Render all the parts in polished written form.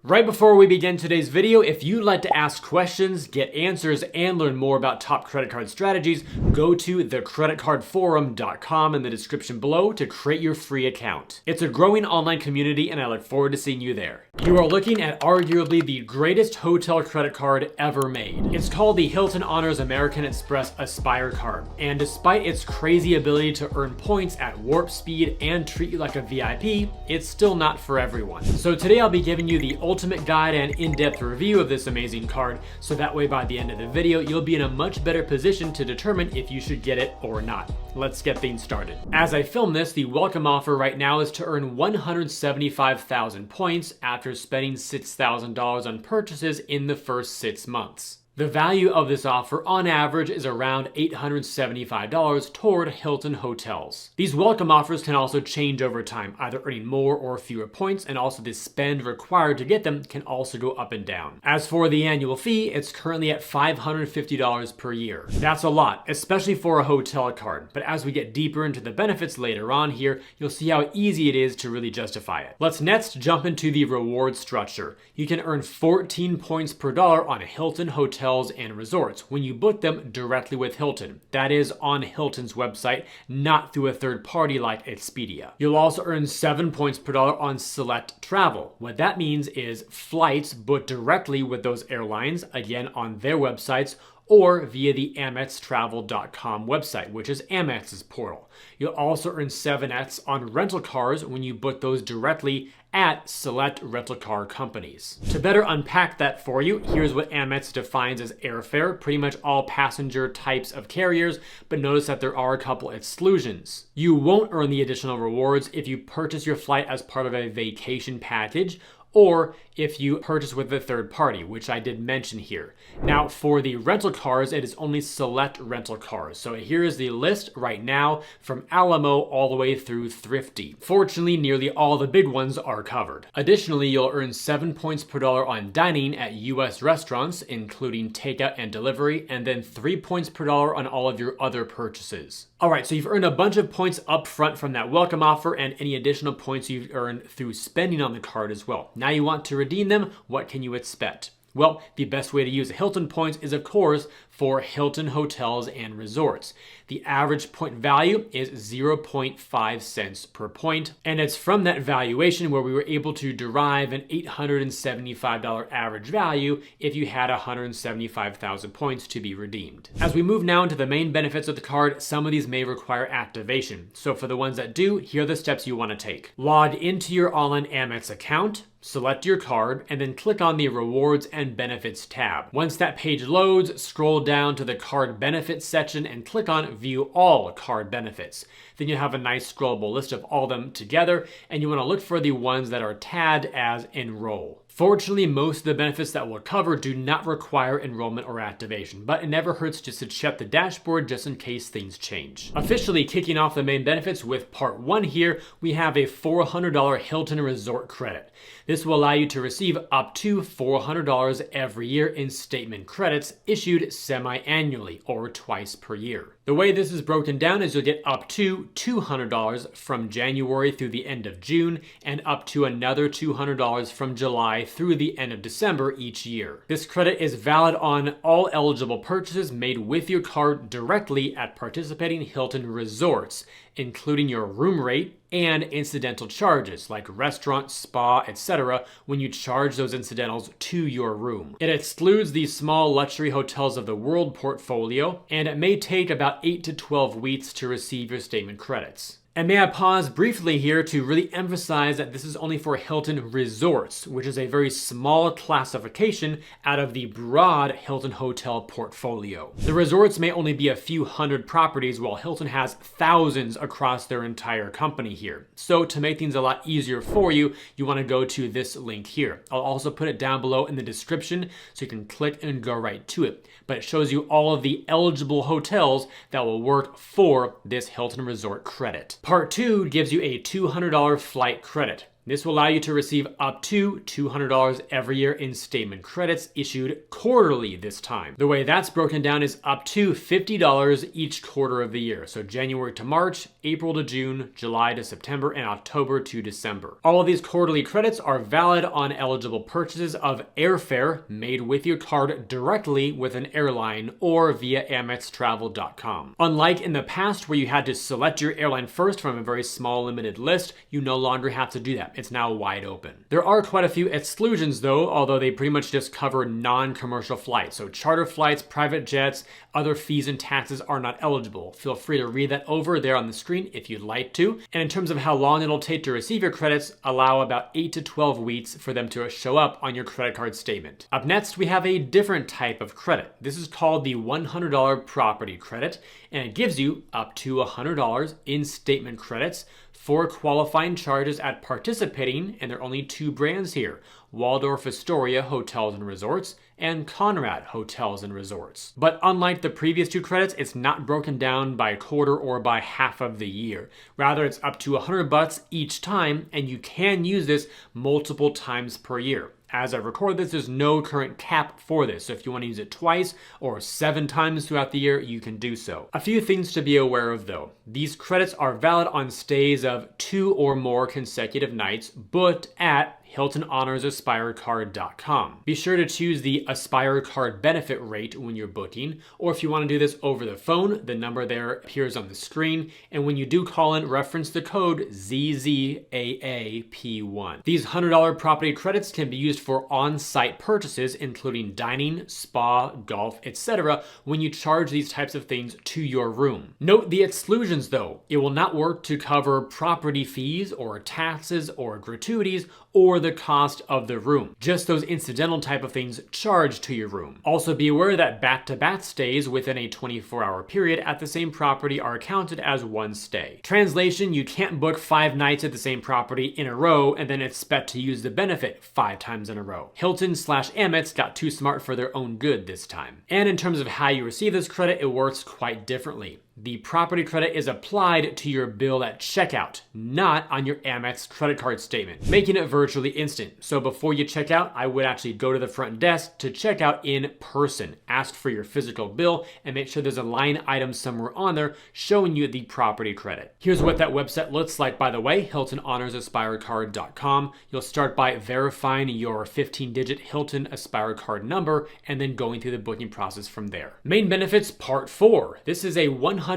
Right before we begin today's video, if you'd like to ask questions, get answers, and learn more about top credit card strategies, go to thecreditcardforum.com in the description below to create your free account. It's a growing online community and I look forward to seeing you there. You are looking at arguably the greatest hotel credit card ever made. It's called the Hilton Honors American Express Aspire Card, and despite its crazy ability to earn points at warp speed and treat you like a VIP, it's still not for everyone. So today I'll be giving you the ultimate guide and in-depth review of this amazing card, so that way by the end of the video you'll be in a much better position to determine if you should get it or not. Let's get things started. As I film this, the welcome offer right now is to earn 175,000 points after spending $6,000 on purchases in the first 6 months. The value of this offer on average is around $875 toward Hilton Hotels. These welcome offers can also change over time, either earning more or fewer points, and also the spend required to get them can also go up and down. As for the annual fee, it's currently at $550 per year. That's a lot, especially for a hotel card, but as we get deeper into the benefits later on here, you'll see how easy it is to really justify it. Let's next jump into the reward structure. You can earn 14 points per dollar on a Hilton Hotels and Resorts when you book them directly with Hilton. That is on Hilton's website, not through a third party like Expedia. You'll also earn 7 points per dollar on select travel. What that means is flights booked directly with those airlines, again on their websites, or via the AmexTravel.com website, which is Amex's portal. You'll also earn 7x on rental cars when you book those directly at select rental car companies. To better unpack that for you, here's what Amex defines as airfare, pretty much all passenger types of carriers, but notice that there are a couple exclusions. You won't earn the additional rewards if you purchase your flight as part of a vacation package, or if you purchase with a third party, which I did mention here. Now, for the rental cars, it is only select rental cars. So here is the list right now from Alamo all the way through Thrifty. Fortunately, nearly all the big ones are covered. Additionally, you'll earn 7 points per dollar on dining at US restaurants, including takeout and delivery, and then 3 points per dollar on all of your other purchases. All right, so you've earned a bunch of points up front from that welcome offer and any additional points you've earned through spending on the card as well. Now you want to redeem them, what can you expect? Well, the best way to use Hilton points is, of course, for Hilton Hotels and Resorts. The average point value is 0.5 cents per point, and it's from that valuation where we were able to derive an $875 average value if you had 175,000 points to be redeemed. As we move now into the main benefits of the card, some of these may require activation. So for the ones that do, here are the steps you want to take. Log into your online Amex account, select your card, and then click on the Rewards and Benefits tab. Once that page loads, scroll down to the Card Benefits section and click on View All Card Benefits. Then you have a nice scrollable list of all of them together, and you want to look for the ones that are tagged as Enroll. Fortunately, most of the benefits that we'll cover do not require enrollment or activation, but it never hurts just to check the dashboard just in case things change. Officially kicking off the main benefits with part 1 here, we have a $400 Hilton Resort Credit. This will allow you to receive up to $400 every year in statement credits issued semi-annually or twice per year. The way this is broken down is you'll get up to $200 from January through the end of June and up to another $200 from July through the end of December each year. This credit is valid on all eligible purchases made with your card directly at participating Hilton Resorts, including your room rate and incidental charges like restaurant, spa, etc. when you charge those incidentals to your room. It excludes the small luxury hotels of the world portfolio, and it may take about 8 to 12 weeks to receive your statement credits. And may I pause briefly here to really emphasize that this is only for Hilton Resorts, which is a very small classification out of the broad Hilton hotel portfolio. The resorts may only be a few hundred properties, while Hilton has thousands across their entire company here. So to make things a lot easier for you, you want to go to this link here. I'll also put it down below in the description so you can click and go right to it. But it shows you all of the eligible hotels that will work for this Hilton Resort Credit. Part 2 gives you a $200 flight credit. This will allow you to receive up to $200 every year in statement credits issued quarterly this time. The way that's broken down is up to $50 each quarter of the year. So January to March, April to June, July to September, and October to December. All of these quarterly credits are valid on eligible purchases of airfare made with your card directly with an airline or via amextravel.com. Unlike in the past where you had to select your airline first from a very small limited list, you no longer have to do that. It's now wide open. There are quite a few exclusions though, although they pretty much just cover non-commercial flights. So charter flights, private jets, other fees and taxes are not eligible. Feel free to read that over there on the screen if you'd like to. And in terms of how long it'll take to receive your credits, allow about 8 to 12 weeks for them to show up on your credit card statement. Up next, we have a different type of credit. This is called the $100 property credit, and it gives you up to $100 in statement credits for qualifying charges at participating, and there are only 2 brands here, Waldorf Astoria Hotels and Resorts and Conrad Hotels and Resorts. But unlike the previous 2 credits, it's not broken down by quarter or by half of the year. Rather, it's up to $100 each time, and you can use this multiple times per year. As I record this, there's no current cap for this, so if you want to use it twice or 7 times throughout the year, you can do so. A few things to be aware of though. These credits are valid on stays of 2 or more consecutive nights booked at Hilton Honors Aspire Card.com. Be sure to choose the Aspire Card benefit rate when you're booking, or if you want to do this over the phone, the number there appears on the screen, and when you do call in, reference the code ZZAAP1. These $100 property credits can be used for on-site purchases, including dining, spa, golf, etc., when you charge these types of things to your room. Note the exclusions though. It will not work to cover property fees or taxes or gratuities or the cost of the room. Just those incidental type of things charged to your room. Also be aware that back-to-back stays within a 24-hour period at the same property are counted as one stay. Translation, you can't book 5 nights at the same property in a row and then expect to use the benefit 5 times in a row. Hilton/Amex got too smart for their own good this time. And in terms of how you receive this credit, it works quite differently. The property credit is applied to your bill at checkout, not on your Amex credit card statement, making it virtually instant. So before you check out, I would actually go to the front desk to check out in person, ask for your physical bill, and make sure there's a line item somewhere on there showing you the property credit. Here's what that website looks like, by the way, Hilton Honors Aspire Card.com. You'll start by verifying your 15-digit Hilton Aspire Card number and then going through the booking process from there. Main benefits, part 4. This is a $199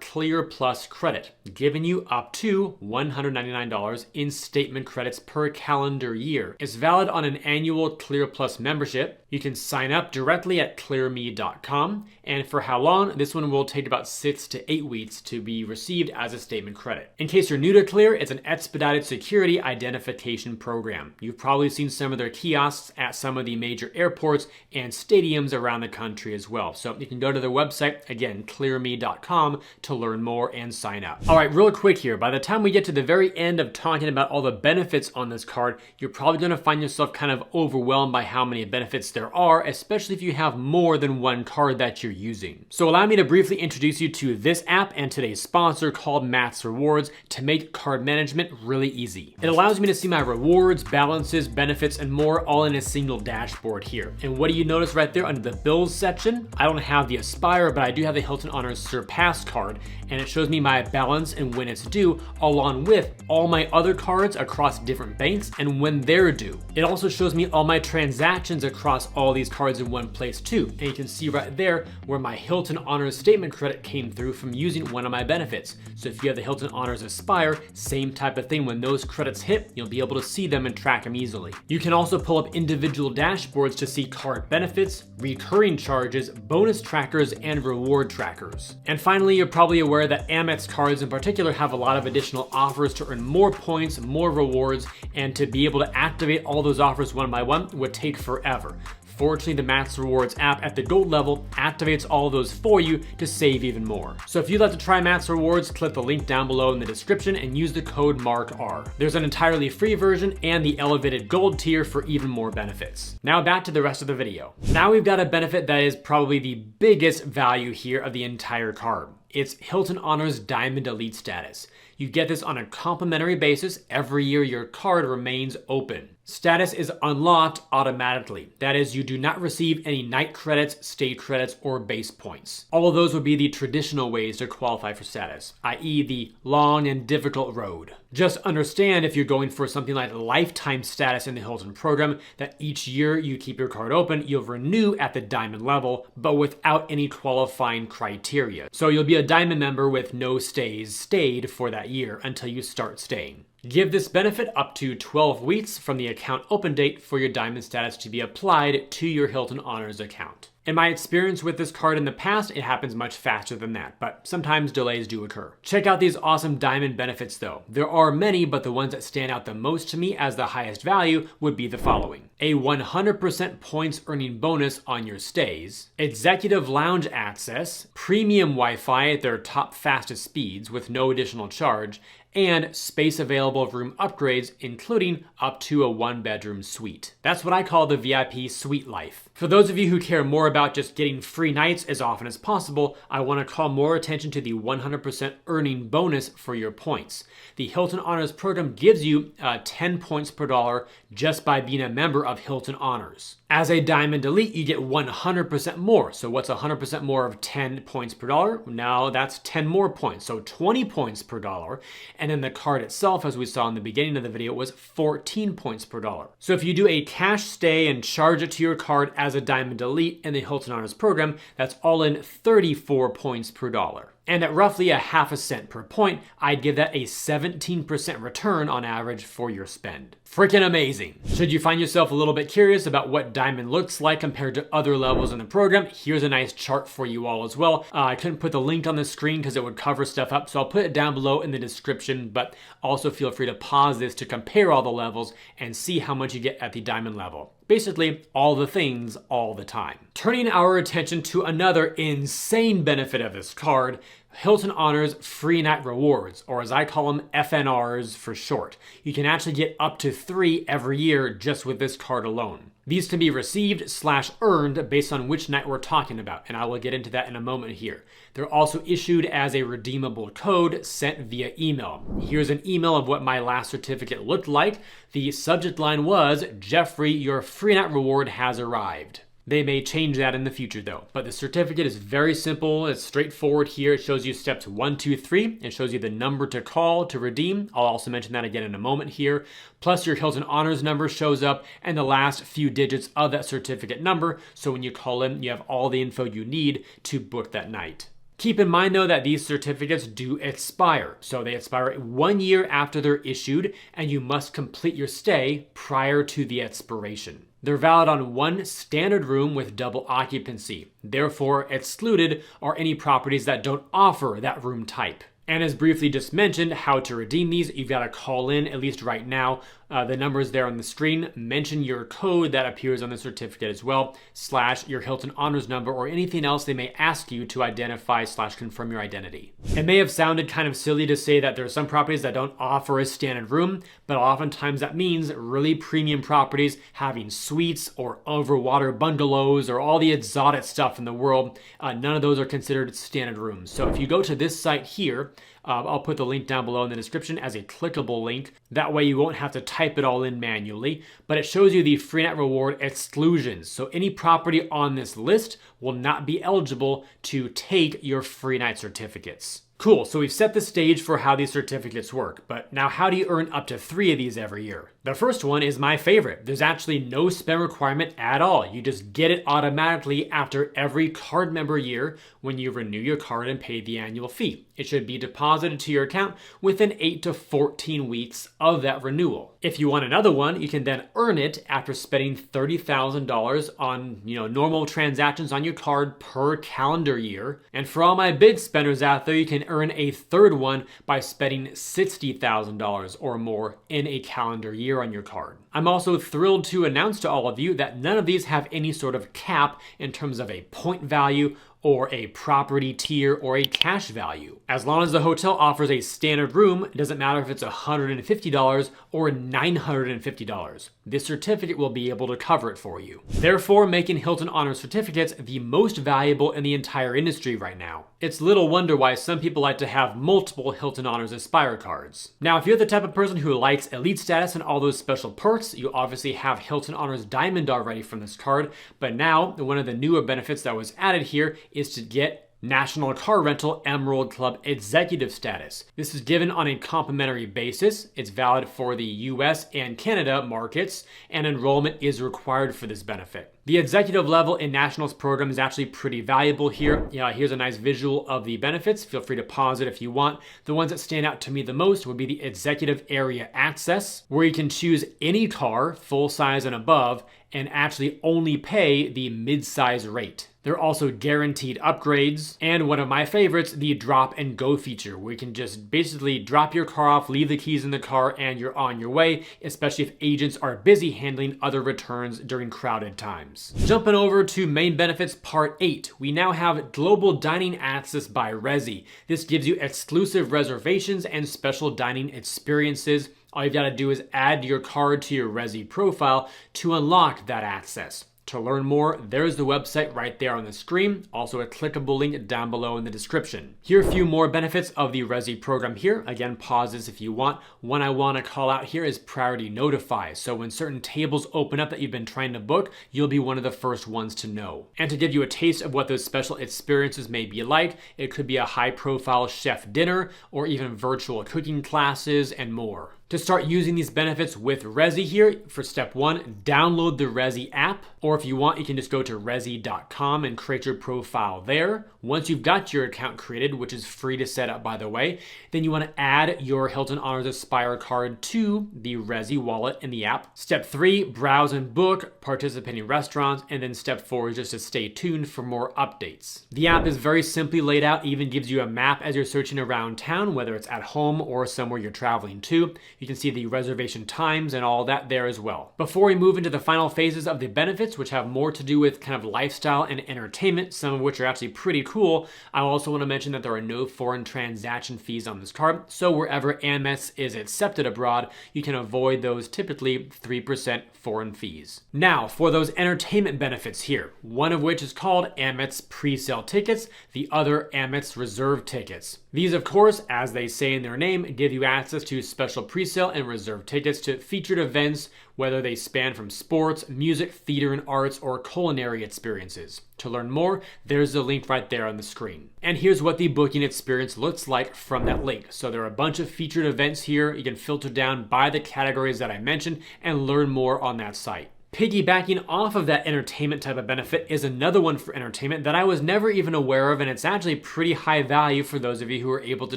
Clear Plus credit, giving you up to $199 in statement credits per calendar year. It's valid on an annual Clear Plus membership. You can sign up directly at clearme.com, and for how long? This one will take about 6 to 8 weeks to be received as a statement credit. In case you're new to Clear, it's an expedited security identification program. You've probably seen some of their kiosks at some of the major airports and stadiums around the country as well. So you can go to their website, again, clearme.com, to learn more and sign up. All right, real quick here. By the time we get to the very end of talking about all the benefits on this card, you're probably going to find yourself kind of overwhelmed by how many benefits there are, especially if you have more than one card that you're using. So allow me to briefly introduce you to this app and today's sponsor called Max Rewards to make card management really easy. It allows me to see my rewards, balances, benefits, and more all in a single dashboard here. And what do you notice right there under the bills section? I don't have the Aspire, but I do have the Hilton Honors Surpass card, and it shows me my balance and when it's due, along with all my other cards across different banks and when they're due. It also shows me all my transactions across all these cards in one place too, and you can see right there where my Hilton Honors statement credit came through from using one of my benefits. So if you have the Hilton Honors Aspire, same type of thing. When those credits hit, you'll be able to see them and track them easily. You can also pull up individual dashboards to see card benefits, recurring charges, bonus trackers, and reward trackers. And finally, you're probably aware that Amex cards in particular have a lot of additional offers to earn more points, more rewards, and to be able to activate all those offers one by one would take forever. Fortunately, the Max Rewards app at the gold level activates all of those for you to save even more. So if you'd like to try Max Rewards, click the link down below in the description and use the code MARKR. There's an entirely free version and the elevated gold tier for even more benefits. Now back to the rest of the video. Now we've got a benefit that is probably the biggest value here of the entire card. It's Hilton Honors Diamond Elite Status. You get this on a complimentary basis every year your card remains open. Status is unlocked automatically. That is, you do not receive any night credits, stay credits, or base points. All of those would be the traditional ways to qualify for status, i.e. the long and difficult road. Just understand if you're going for something like lifetime status in the Hilton program, that each year you keep your card open, you'll renew at the diamond level, but without any qualifying criteria. So you'll be a diamond member with no stays stayed for that year until you start staying. Give this benefit up to 12 weeks from the account open date for your diamond status to be applied to your Hilton Honors account. In my experience with this card in the past, it happens much faster than that, but sometimes delays do occur. Check out these awesome diamond benefits though. There are many, but the ones that stand out the most to me as the highest value would be the following: a 100% points earning bonus on your stays, executive lounge access, premium Wi-Fi at their top fastest speeds with no additional charge, and space available room upgrades, including up to a 1-bedroom suite. That's what I call the VIP suite life. For those of you who care more about just getting free nights as often as possible, I want to call more attention to the 100% earning bonus for your points. The Hilton Honors program gives you 10 points per dollar just by being a member of Hilton Honors. As a Diamond Elite, you get 100% more. So what's 100% more of 10 points per dollar? Now that's 10 more points, so 20 points per dollar. And then the card itself, as we saw in the beginning of the video, was 14 points per dollar. So if you do a cash stay and charge it to your card as a Diamond Elite in the Hilton Honors program, that's all in 34 points per dollar. And at roughly a half a cent per point, I'd give that a 17% return on average for your spend. Freaking amazing. Should you find yourself a little bit curious about what Diamond looks like compared to other levels in the program, here's a nice chart for you all as well. I couldn't put the link on the screen because it would cover stuff up, so I'll put it down below in the description, but also feel free to pause this to compare all the levels and see how much you get at the Diamond level. Basically, all the things, all the time. Turning our attention to another insane benefit of this card, Hilton Honors Free Night Rewards, or as I call them, FNRs for short. You can actually get up to 3 every year just with this card alone. These can be received/earned based on which night we're talking about, and I will get into that in a moment here. They're also issued as a redeemable code sent via email. Here's an email of what my last certificate looked like. The subject line was, "Jeffrey, your free night reward has arrived." They may change that in the future though, but the certificate is very simple. It's straightforward here. It shows you steps 1, 2, 3. It shows you the number to call to redeem. I'll also mention that again in a moment here. Plus your Hilton Honors number shows up and the last few digits of that certificate number. So when you call in, you have all the info you need to book that night. Keep in mind though that these certificates do expire. So they expire 1 year after they're issued and you must complete your stay prior to the expiration. They're valid on 1 standard room with double occupancy. Therefore, excluded are any properties that don't offer that room type. And as briefly just mentioned, how to redeem these, you've got to call in, at least right now. The number is there on the screen. Mention your code that appears on the certificate as well, / your Hilton Honors number, or anything else they may ask you to identify / confirm your identity. It may have sounded kind of silly to say that there are some properties that don't offer a standard room, but oftentimes that means really premium properties having suites or overwater bungalows or all the exotic stuff in the world. None of those are considered standard rooms. So if you go to this site here, I'll put the link down below in the description as a clickable link. That way you won't have to type it all in manually, but it shows you the free night reward exclusions. So any property on this list will not be eligible to take your free night certificates. Cool, so we've set the stage for how these certificates work, but now how do you earn up to 3 of these every year? The first one is my favorite. There's actually no spend requirement at all. You just get it automatically after every card member year when you renew your card and pay the annual fee. It should be deposited to your account within 8 to 14 weeks of that renewal. If you want another one, you can then earn it after spending $30,000 on normal transactions on your card per calendar year. And for all my big spenders out there, you can earn a third one by spending $60,000 or more in a calendar year on your card. I'm also thrilled to announce to all of you that none of these have any sort of cap in terms of a point value or a property tier or a cash value. As long as the hotel offers a standard room, it doesn't matter if it's $150 or $950. This certificate will be able to cover it for you, therefore making Hilton Honors certificates the most valuable in the entire industry right now. It's little wonder why some people like to have multiple Hilton Honors Aspire cards. Now, if you're the type of person who likes elite status and all those special perks, you obviously have Hilton Honors Diamond already from this card, but now one of the newer benefits that was added here is to get National Car Rental Emerald Club Executive Status. This is given on a complimentary basis. It's valid for the US and Canada markets, and enrollment is required for this benefit. The executive level in Nationals program is actually pretty valuable here. Here's a nice visual of the benefits. Feel free to pause it if you want. The ones that stand out to me the most would be the executive area access, where you can choose any car, full size and above, and actually only pay the mid-size rate. There are also guaranteed upgrades, and one of my favorites, the drop and go feature, where you can just basically drop your car off, leave the keys in the car, and you're on your way, especially if agents are busy handling other returns during crowded times. Jumping over to main benefits part 8, we now have global dining access by Resy. This gives you exclusive reservations and special dining experiences. All you've got to do is add your card to your Resy profile to unlock that access. To learn more, there's the website right there on the screen, also a clickable link down below in the description. Here are a few more benefits of the Resy program here. Again, pause this if you want. One I want to call out here is priority notify. So when certain tables open up that you've been trying to book, you'll be one of the first ones to know. And to give you a taste of what those special experiences may be like, it could be a high-profile chef dinner or even virtual cooking classes and more. To start using these benefits with Resy here, for step 1, download the Resy app, or if you want, you can just go to resy.com and create your profile there. Once you've got your account created, which is free to set up by the way, then you want to add your Hilton Honors Aspire card to the Resy wallet in the app. Step 3, browse and book participating restaurants, and then step 4 is just to stay tuned for more updates. The app is very simply laid out, even gives you a map as you're searching around town, whether it's at home or somewhere you're traveling to. You can see the reservation times and all that there as well. Before we move into the final phases of the benefits, which have more to do with kind of lifestyle and entertainment, some of which are actually pretty cool, I also want to mention that there are no foreign transaction fees on this card. So wherever Amex is accepted abroad, you can avoid those typically 3% foreign fees. Now, for those entertainment benefits here, one of which is called Amex Presale tickets, the other Amex Reserve tickets. These, of course, as they say in their name, give you access to special presale and reserve tickets to featured events, whether they span from sports, music, theater and arts, or culinary experiences. To learn more, there's the link right there on the screen. And here's what the booking experience looks like from that link. So there are a bunch of featured events here. You can filter down by the categories that I mentioned and learn more on that site. Piggybacking off of that entertainment type of benefit is another one for entertainment that I was never even aware of, and it's actually pretty high value for those of you who are able to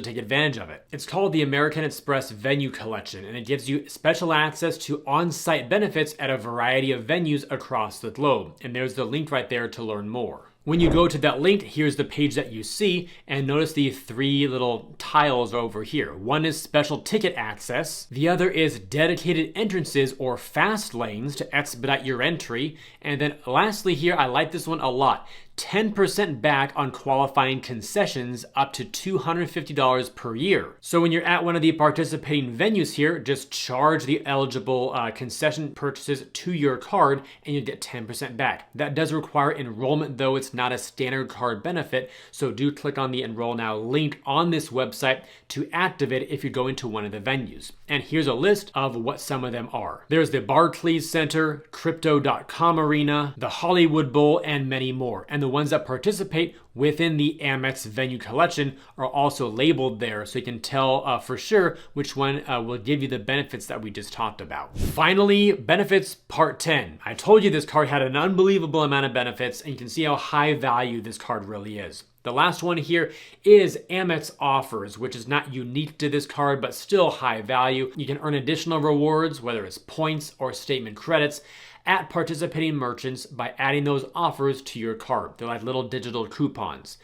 take advantage of it. It's called the American Express Venue Collection, and it gives you special access to on-site benefits at a variety of venues across the globe. And there's the link right there to learn more. When you go to that link, here's the page that you see, and notice the 3 little tiles over here. One is special ticket access, the other is dedicated entrances or fast lanes to expedite your entry, and then lastly here, I like this one a lot, 10% back on qualifying concessions up to $250 per year. So when you're at one of the participating venues here, just charge the eligible concession purchases to your card and you get 10% back. That does require enrollment though, it's not a standard card benefit, so do click on the Enroll Now link on this website to activate it if you're going to one of the venues. And here's a list of what some of them are. There's the Barclays Center, Crypto.com Arena, the Hollywood Bowl, and many more. And the ones that participate within the Amex Venue Collection are also labeled there, so you can tell for sure which one will give you the benefits that we just talked about. Finally, benefits part 10. I told you this card had an unbelievable amount of benefits, and you can see how high value this card really is. The last one here is Amex Offers, which is not unique to this card, but still high value. You can earn additional rewards, whether it's points or statement credits, at participating merchants by adding those offers to your card. They're like little digital coupons.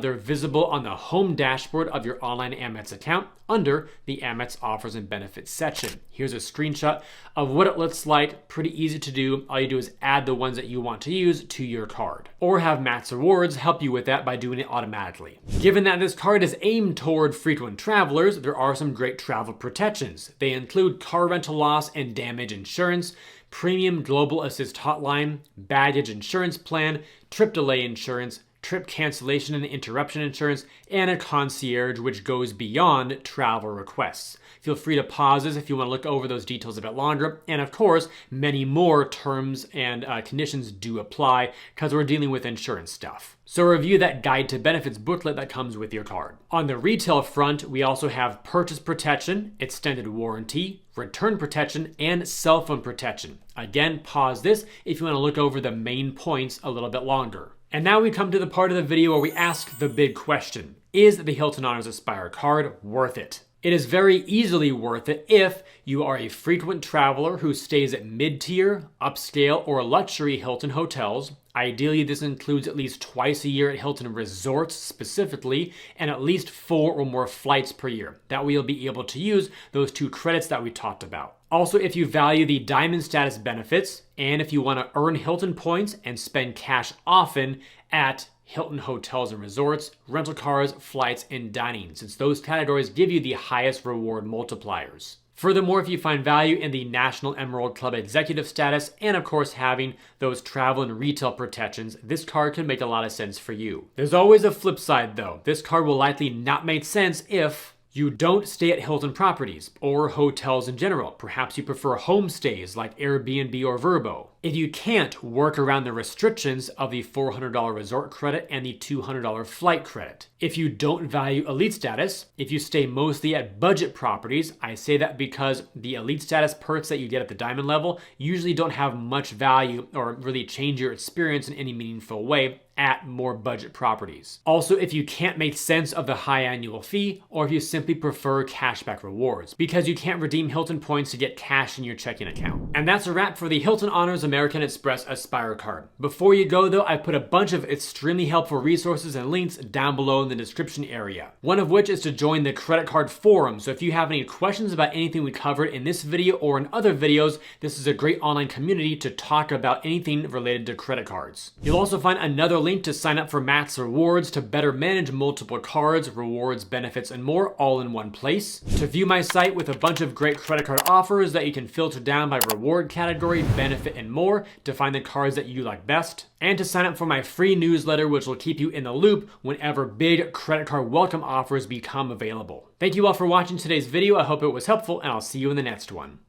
They're visible on the home dashboard of your online Amex account under the Amex Offers and Benefits section. Here's a screenshot of what it looks like. Pretty easy to do. All you do is add the ones that you want to use to your card, or have Max Rewards help you with that by doing it automatically. Given that this card is aimed toward frequent travelers, there are some great travel protections. They include car rental loss and damage insurance, premium global assist hotline, baggage insurance plan, trip delay insurance, trip cancellation and interruption insurance, and a concierge which goes beyond travel requests. Feel free to pause this if you want to look over those details a bit longer. And of course, many more terms and conditions do apply because we're dealing with insurance stuff. So review that guide to benefits booklet that comes with your card. On the retail front, we also have purchase protection, extended warranty, return protection, and cell phone protection. Again, pause this if you want to look over the main points a little bit longer. And now we come to the part of the video where we ask the big question. Is the Hilton Honors Aspire Card worth it? It is very easily worth it if you are a frequent traveler who stays at mid-tier, upscale, or luxury Hilton hotels. Ideally, this includes at least twice a year at Hilton Resorts specifically, and at least 4 or more flights per year. That way you'll be able to use those 2 credits that we talked about. Also, if you value the Diamond Status benefits, and if you want to earn Hilton points and spend cash often at Hilton Hotels and Resorts, rental cars, flights, and dining, since those categories give you the highest reward multipliers. Furthermore, if you find value in the National Emerald Club executive status, and of course having those travel and retail protections, this card can make a lot of sense for you. There's always a flip side though. This card will likely not make sense if you don't stay at Hilton properties or hotels in general. Perhaps you prefer homestays like Airbnb or Vrbo. If you can't work around the restrictions of the $400 resort credit and the $200 flight credit. If you don't value elite status, if you stay mostly at budget properties, I say that because the elite status perks that you get at the diamond level usually don't have much value or really change your experience in any meaningful way at more budget properties. Also, if you can't make sense of the high annual fee, or if you simply prefer cashback rewards, because you can't redeem Hilton points to get cash in your checking account. And that's a wrap for the Hilton Honors American Express Aspire Card. Before you go though, I put a bunch of extremely helpful resources and links down below in the description area. One of which is to join the credit card forum. So if you have any questions about anything we covered in this video or in other videos, this is a great online community to talk about anything related to credit cards. You'll also find another link to sign up for Max Rewards to better manage multiple cards, rewards, benefits, and more all in one place. To view my site with a bunch of great credit card offers that you can filter down by reward category, benefit, and more to find the cards that you like best. And to sign up for my free newsletter, which will keep you in the loop whenever big credit card welcome offers become available. Thank you all for watching today's video. I hope it was helpful, and I'll see you in the next one.